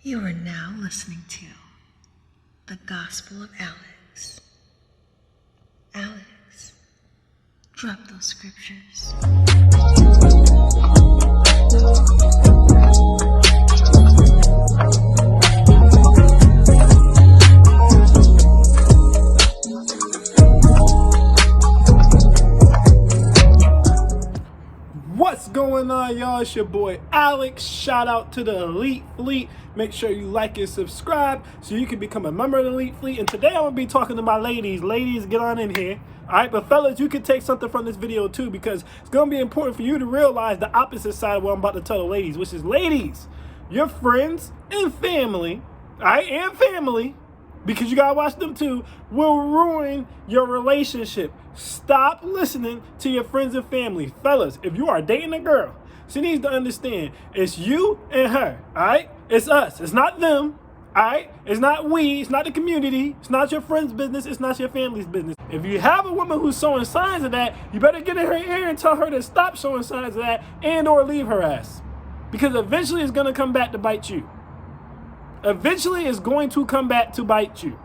You are now listening to the Gospel of Alex. Alex, drop those scriptures. What's going on, y'all? It's your boy Alex. Shout out to the Elite Fleet. Make sure you like and subscribe so you can become a member of the Elite Fleet. And today I'm going to be talking to my ladies. Ladies, get on in here. Alright, but fellas, you can take something from this video too, because it's going to be important for you to realize the opposite side of what I'm about to tell the ladies, which is, ladies, your friends and family, alright, and family, because you gotta watch them too, will ruin your relationship. Stop listening to your friends and family. Fellas, if you are dating a girl, she needs to understand it's you and her, all right? It's us. It's not them, all right? It's not we. It's not the community. It's not your friend's business. It's not your family's business. If you have a woman who's showing signs of that, you better get in her ear and tell her to stop showing signs of that and or leave her ass. Because eventually it's gonna come back to bite you. Eventually it's going to come back to bite you,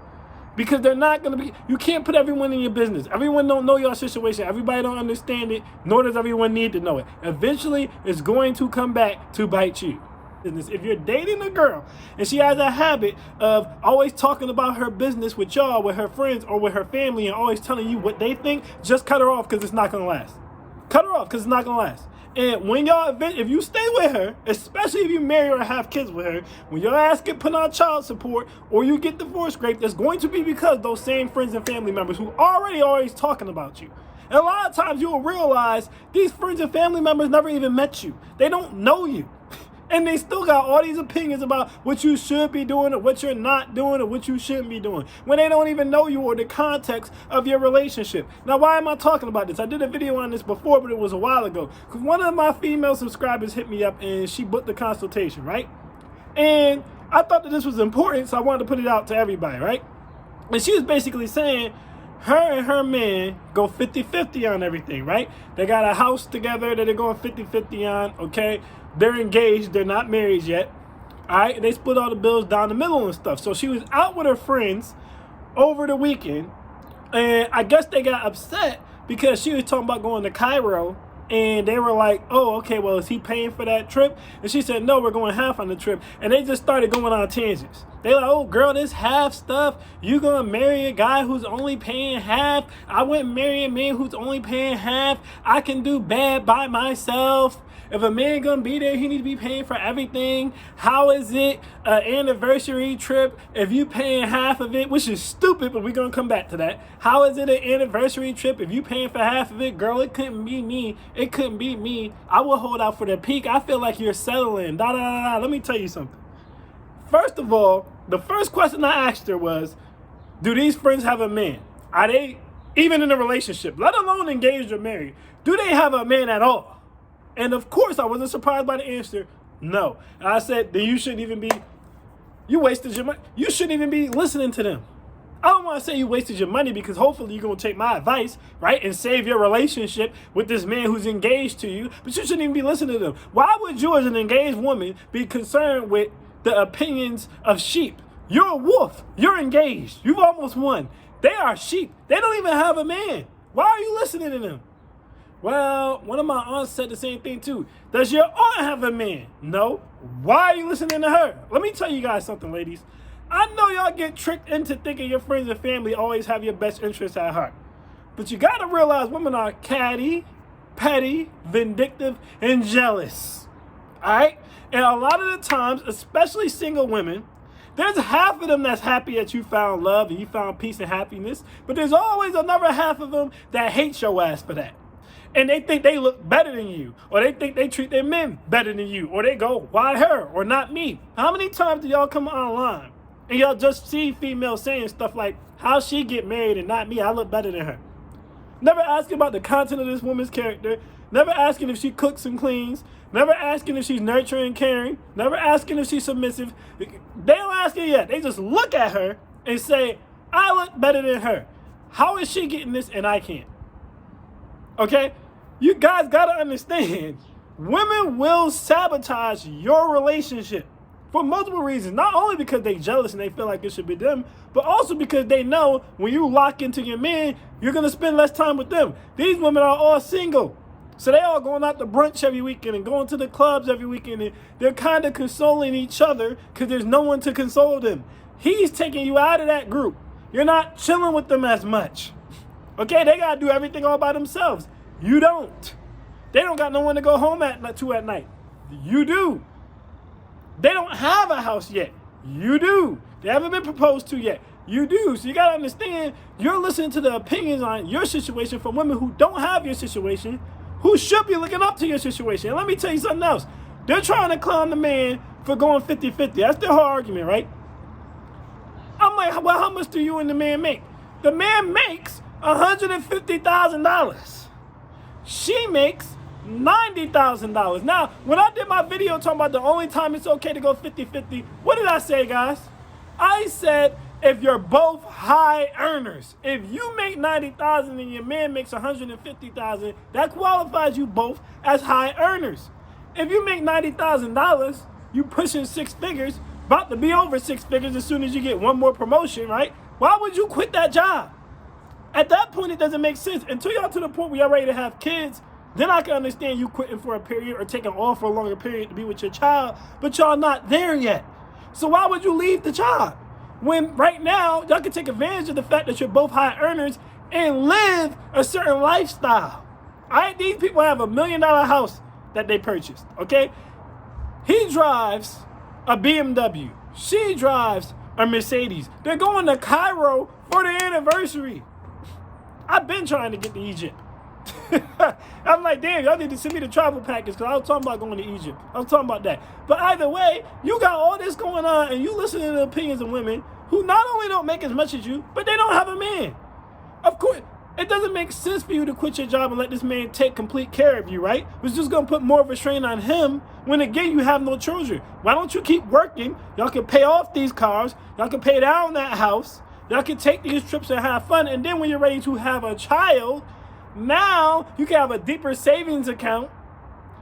because they're not going to be, you can't put everyone in your business. Everyone don't know your situation. Everybody don't understand it, nor does everyone need to know it. Eventually it's going to come back to bite you. If you're dating a girl and she has a habit of always talking about her business with y'all, with her friends or with her family, and always telling you what they think, just cut her off, because it's not going to last. Cut her off, because it's not going to last. And when y'all, if you stay with her, especially if you marry her or have kids with her, when your ass get put on child support or you get divorce scraped, it's going to be because those same friends and family members who already always talking about you. And a lot of times you will realize these friends and family members never even met you. They don't know you. And they still got all these opinions about what you should be doing or what you're not doing or what you shouldn't be doing, when they don't even know you or the context of your relationship. Now, why am I talking about this? I did a video on this before, but it was a while ago. Because one of my female subscribers hit me up and she booked the consultation, right? And I thought that this was important, so I wanted to put it out to everybody, right? And she was basically saying her and her man go 50-50 on everything, right? They got a house together that they're going 50-50 on, okay? They're engaged. They're not married yet. All right. They split all the bills down the middle and stuff. So she was out with her friends over the weekend. And I guess they got upset because she was talking about going to Cairo. And they were like, oh, okay, well, is he paying for that trip? And she said, no, we're going half on the trip. And they just started going on tangents. They like, oh, girl, this half stuff. You going to marry a guy who's only paying half? I wouldn't marry a man who's only paying half. I can do bad by myself. If a man gonna be there, he need to be paying for everything. How is it an anniversary trip if you paying half of it? Which is stupid, but we're gonna come back to that. How is it an anniversary trip if you paying for half of it? Girl, it couldn't be me. It couldn't be me. I will hold out for the peak. I feel like you're settling. Let me tell you something. First of all, the first question I asked her was, do these friends have a man? Are they even in a relationship, let alone engaged or married? Do they have a man at all? And of course, I wasn't surprised by the answer, no. And I said, then you shouldn't even be, you wasted your money. You shouldn't even be listening to them. I don't want to say you wasted your money, because hopefully you're going to take my advice, right, and save your relationship with this man who's engaged to you, but you shouldn't even be listening to them. Why would you, as an engaged woman, be concerned with the opinions of sheep? You're a wolf. You're engaged. You've almost won. They are sheep. They don't even have a man. Why are you listening to them? Well, one of my aunts said the same thing too. Does your aunt have a man? No. Why are you listening to her? Let me tell you guys something, ladies. I know y'all get tricked into thinking your friends and family always have your best interests at heart. But you gotta realize women are catty, petty, vindictive, and jealous. Alright? And a lot of the times, especially single women, there's half of them that's happy that you found love and you found peace and happiness. But there's always another half of them that hates your ass for that. And they think they look better than you, or they think they treat their men better than you, or they go, why her or not me? How many times do y'all come online and y'all just see females saying stuff like, how she get married and not me? I look better than her. Never asking about the content of this woman's character. Never asking if she cooks and cleans. Never asking if she's nurturing and caring. Never asking if she's submissive. They don't ask her yet. They just look at her and say, I look better than her. How is she getting this and I can't? Okay? You guys got to understand, women will sabotage your relationship. for multiple reasons. Not only because they jealous and they feel like it should be them, but also because they know when you lock into your man, you're going to spend less time with them. These women are all single. So they all going out to brunch every weekend and going to the clubs every weekend. And they're kind of consoling each other because there's no one to console them. He's taking you out of that group. You're not chilling with them as much. Okay, they got to do everything all by themselves. You don't. They don't got no one to go home to at night. You do. They don't have a house yet. You do. They haven't been proposed to yet. You do. So you got to understand, you're listening to the opinions on your situation from women who don't have your situation, who should be looking up to your situation. And let me tell you something else. They're trying to clown the man for going 50-50. That's their whole argument, right? I'm like, well, how much do you and the man make? The man makes $150,000. She makes $90,000. Now, when I did my video talking about the only time it's okay to go 50-50, what did I say, guys? I said, if you're both high earners, if you make $90,000 and your man makes $150,000, that qualifies you both as high earners. If you make $90,000, you pushing six figures, about to be over six figures as soon as you get one more promotion, right? Why would you quit that job? At that point, it doesn't make sense. Until y'all to the point where y'all ready to have kids, then I can understand you quitting for a period or taking off for a longer period to be with your child, but y'all not there yet. So why would you leave the job? When right now, y'all can take advantage of the fact that you're both high earners and live a certain lifestyle. All right, these people have $1 million house that they purchased, okay? He drives a BMW. She drives a Mercedes. They're going to Cairo for their anniversary. I've been trying to get to Egypt. I'm like, damn, y'all need to send me the travel package because I was talking about going to Egypt. I was talking about that. But either way, you got all this going on and you listen to the opinions of women who not only don't make as much as you, but they don't have a man. Of course, it doesn't make sense for you to quit your job and let this man take complete care of you, right? It's just going to put more of a strain on him when, again, you have no children. Why don't you keep working? Y'all can pay off these cars. Y'all can pay down that house. Y'all can take these trips and have fun. And then when you're ready to have a child, now you can have a deeper savings account.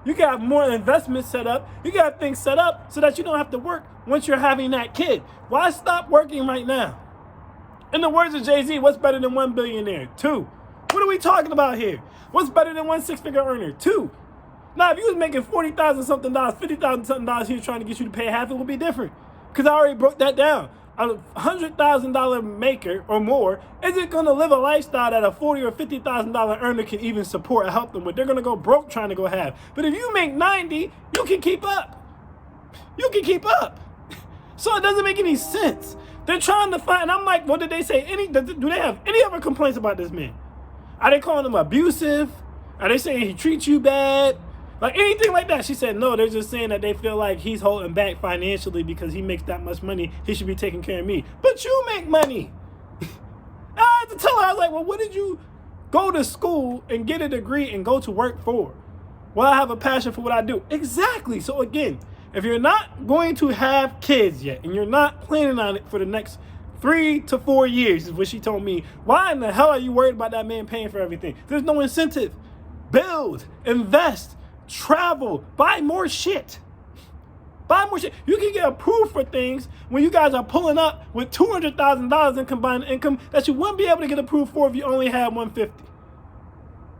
You can have more investments set up. You can have things set up so that you don't have to work once you're having that kid. Why stop working right now? In the words of Jay-Z, what's better than one billionaire? Two. What are we talking about here? What's better than one six-figure earner? Two. Now, if you was making $40,000 something, $50,000 something he was trying to get you to pay half, it would be different. Because I already broke that down. A $100,000 maker or more isn't going to live a lifestyle that a $40,000 or $50,000 earner can even support or help them with. They're going to go broke trying to go half. But if you make 90, you can keep up. You can keep up. So it doesn't make any sense. They're trying to find, and I'm like, what did they say? Do they have any other complaints about this man? Are they calling him abusive? Are they saying he treats you bad? Like anything like that? She said, no, they're just saying that they feel like he's holding back financially because he makes that much money. He should be taking care of me. But you make money. I had to tell her, I was like, well, what did you go to school and get a degree and go to work for? Well, I have a passion for what I do. Exactly. So again, if you're not going to have kids yet and you're not planning on it for the next 3 to 4 years, is what she told me, why in the hell are you worried about that man paying for everything? There's no incentive. Build, invest, travel, buy more shit. Buy more shit. You can get approved for things when you guys are pulling up with $200,000 in combined income that you wouldn't be able to get approved for if you only had $150,000.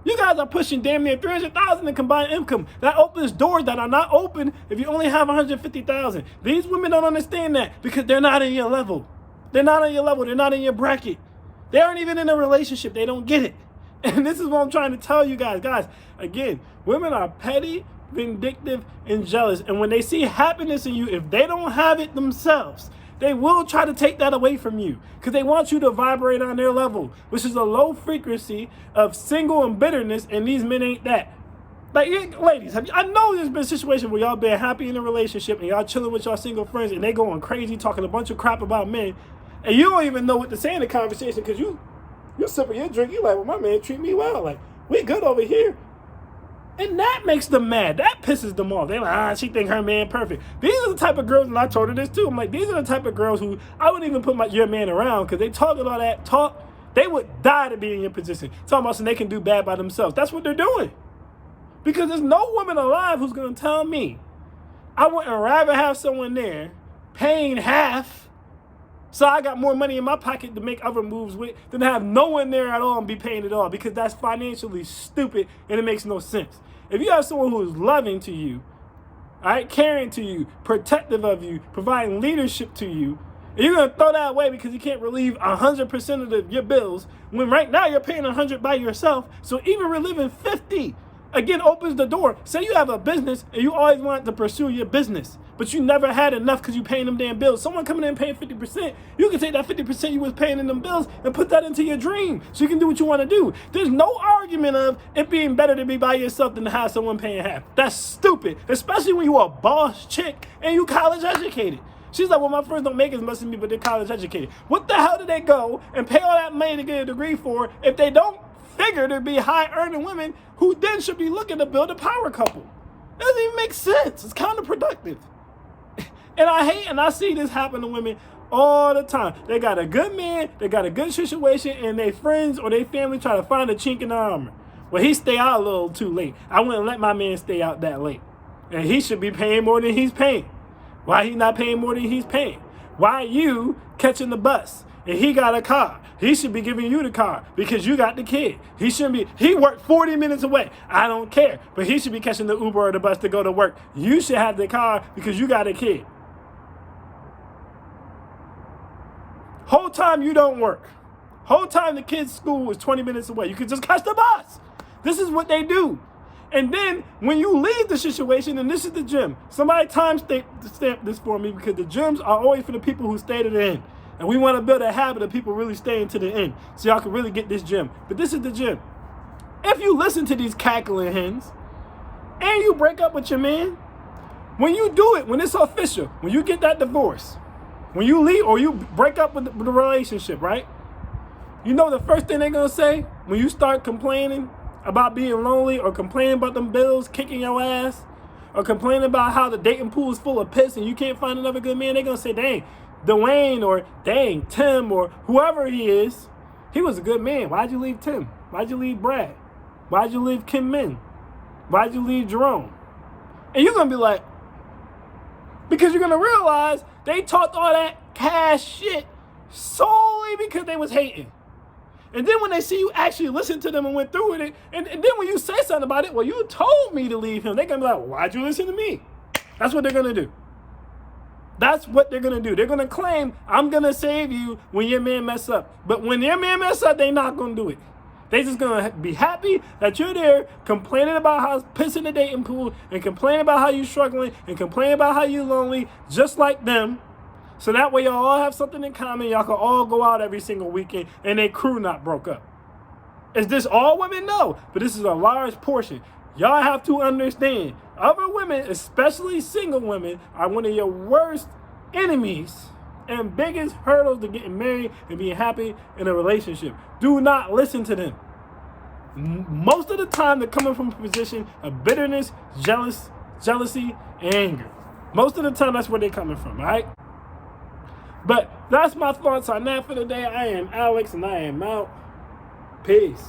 You guys are pushing damn near $300,000 in combined income. That opens doors that are not open if you only have $150,000. These women don't understand that because they're not in your level. They're not on your level. They're not in your bracket. They aren't even in a relationship. They don't get it. And this is what I'm trying to tell you guys. Guys, again, women are petty, vindictive, and jealous. And when they see happiness in you, if they don't have it themselves, they will try to take that away from you because they want you to vibrate on their level, which is a low frequency of single and bitterness, and these men ain't that. Like, ladies, I know there's been situations where y'all been happy in a relationship and y'all chilling with y'all single friends and they going crazy talking a bunch of crap about men, and you don't even know what to say in the conversation because you're sipping your drink. You like, well, my man treat me well. Like, we good over here. And that makes them mad. That pisses them off. They're like, she think her man perfect. These are the type of girls, and I told her this too. I'm like, these are the type of girls who I wouldn't even put your man around because they talking all that talk. They would die to be in your position. Talking about something they can do bad by themselves. That's what they're doing. Because there's no woman alive who's going to tell me I wouldn't rather have someone there paying half, so I got more money in my pocket to make other moves with, than to have no one there at all and be paying it all, because that's financially stupid and it makes no sense. If you have someone who is loving to you, all right, caring to you, protective of you, providing leadership to you, and you're going to throw that away because you can't relieve 100% of your bills, when right now you're paying 100 by yourself, so even reliving 50, again, opens the door. Say you have a business and you always want to pursue your business, but you never had enough because you paying them damn bills. Someone coming in paying 50%, you can take that 50% you was paying in them bills and put that into your dream so you can do what you want to do. There's no argument of it being better to be by yourself than to have someone paying half. That's stupid, especially when you're a boss chick and you college educated. She's like, well, my friends don't make as much as me, but they're college educated. What the hell did they go and pay all that money to get a degree for if they don't figure to be high-earning women who then should be looking to build a power couple? It doesn't even make sense. It's counterproductive. And I hate and I see this happen to women all the time. They got a good man, they got a good situation, and their friends or their family try to find a chink in the armor. Well, he stay out a little too late. I wouldn't let my man stay out that late. And he should be paying more than he's paying. Why he not paying more than he's paying? Why you catching the bus and he got a car? He should be giving you the car because you got the kid. He shouldn't be. He worked 40 minutes away. I don't care. But he should be catching the Uber or the bus to go to work. You should have the car because you got a kid. Whole time you don't work. Whole time the kid's school is 20 minutes away. You can just catch the bus. This is what they do. And then when you leave the situation, and this is the gym. Somebody stamp this for me, because the gyms are always for the people who stay to the end. And we want to build a habit of people really staying to the end so y'all can really get this gym. But this is the gym. If you listen to these cackling hens and you break up with your man, when you do it, when it's official, when you get that divorce, when you leave or you break up with the relationship, right? You know the first thing they're going to say when you start complaining about being lonely, or complaining about them bills kicking your ass, or complaining about how the dating pool is full of piss and you can't find another good man, they're going to say, dang, Dwayne, or dang, Tim, or whoever he is, he was a good man. Why'd you leave Tim? Why'd you leave Brad? Why'd you leave Kim Min? Why'd you leave Jerome? And you're going to be like, because you're going to realize they talked all that cash shit solely because they was hating. And then when they see you actually listen to them and went through with it, and then when you say something about it, well, you told me to leave him, they're going to be like, why'd you listen to me? That's what they're going to do. That's what they're going to do. They're going to claim, I'm going to save you when your man mess up. But when your man mess up, they're not going to do it. They just going to be happy that you're there complaining about how piss in the dating pool, and complaining about how you're struggling, and complaining about how you're lonely, just like them. So that way y'all all have something in common. Y'all can all go out every single weekend and their crew not broke up. Is this all women? No, but this is a large portion. Y'all have to understand, other women, especially single women, are one of your worst enemies and biggest hurdles to getting married and being happy in a relationship. Do not listen to them. Most of the time they're coming from a position of bitterness, jealousy, and anger. Most of the time that's where they're coming from, all right? But that's my thoughts on that for today. I am Alex, and I am out. Peace.